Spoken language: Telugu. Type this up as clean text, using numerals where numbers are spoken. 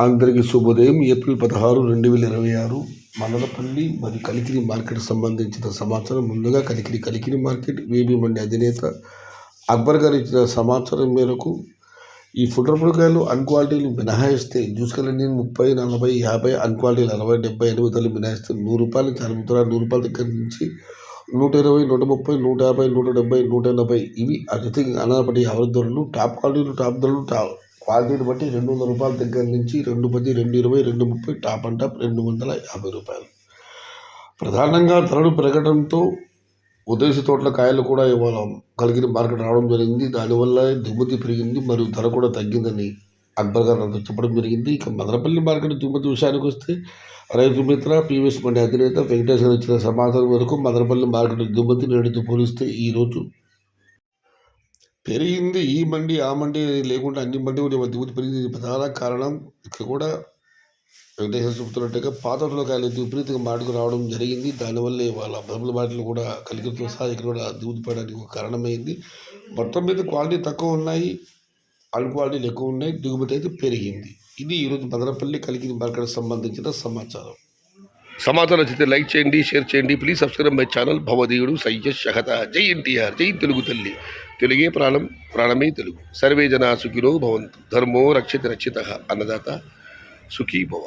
అందరికీ శుభోదయం. ఏప్రిల్ 16, 2026 మదనపల్లి మరియు కలికిరి మార్కెట్ సంబంధించిన సమాచారం. ముందుగా కలికిరి మార్కెట్ వేబీ మండి అధినేత అక్బర్ గారు ఇచ్చిన సమాచారం మేరకు ఈ ఫుటర్పుడుకాయలు అన్క్వాలిటీలు మినహాయిస్తే జ్యూస్కలన్నీ 30, 40, 50 అన్క్వాలిటీలు 60, 70, 80 మినహాయిస్తే ₹100 చాలా ₹100 దగ్గర నుంచి 120, 130, 150, 170, 180 ఇవి అతి అనాపటి ఎవరి ధరలు. టాప్ క్వాలిటీలు టాప్ ధరలు క్వాలిటీని బట్టి ₹200 దగ్గర నుంచి 210, 220, 230 టాప్ అండ్ టాప్ ₹250. ప్రధానంగా ధరలు పెరగడంతో ఉదేశ తోటల కాయలు కూడా ఇవాళ కలిగిన మార్కెట్ రావడం జరిగింది. దానివల్ల దిగుమతి పెరిగింది మరియు ధర కూడా తగ్గిందని అక్బర్ గారు అంతా చెప్పడం జరిగింది. ఇక మదనపల్లి మార్కెట్ దిగుమతి విషయానికి వస్తే రైతు మిత్ర పీవీఎస్ మండి అధినేత వెంకటేష్ గారు ఇచ్చిన సమాచారం వరకు మదనపల్లి మార్కెట్ దిగుమతి నేటితో పోలిస్తే ఈరోజు పెరిగింది. ఈ మండి ఆ మండి లేకుండా అన్ని మండి కూడా దిగుమతి పెరిగింది. ప్రధాన కారణం ఇక్కడ కూడా వెంకటేశ్వర చెబుతున్నట్టుగా పాత కాయలు విపరీతంగా మాటకు రావడం జరిగింది. దానివల్ల వాళ్ళ బొమ్మల మాటలు కూడా కలిగితో సహా ఇక్కడ కూడా దిగుమతి పడడానికి ఒక కారణమైంది. మొత్తం మీద క్వాలిటీ తక్కువ ఉన్నాయి, క్వాలిటీలు ఎక్కువ ఉన్నాయి, దిగుమతి అయితే పెరిగింది. ఇది ఈరోజు మదనపల్లి కలిగిన మార్కెట్ సంబంధించిన సమాచారం. సమాచారం నచ్చితే లైక్ చేయండి, షేర్ చేయండి. Please subscribe my channel. భవదీయుడు సయ్యద్ షహత. జై ఎన్టీఆర్, జై తెలుగు తల్లి. తెలుగే ప్రాణం, ప్రాణమే తెలుగు. సర్వే జనా సుఖినో భవంతు. ధర్మో రక్షిత రక్షిత. అన్నదాత సుఖీ భవ.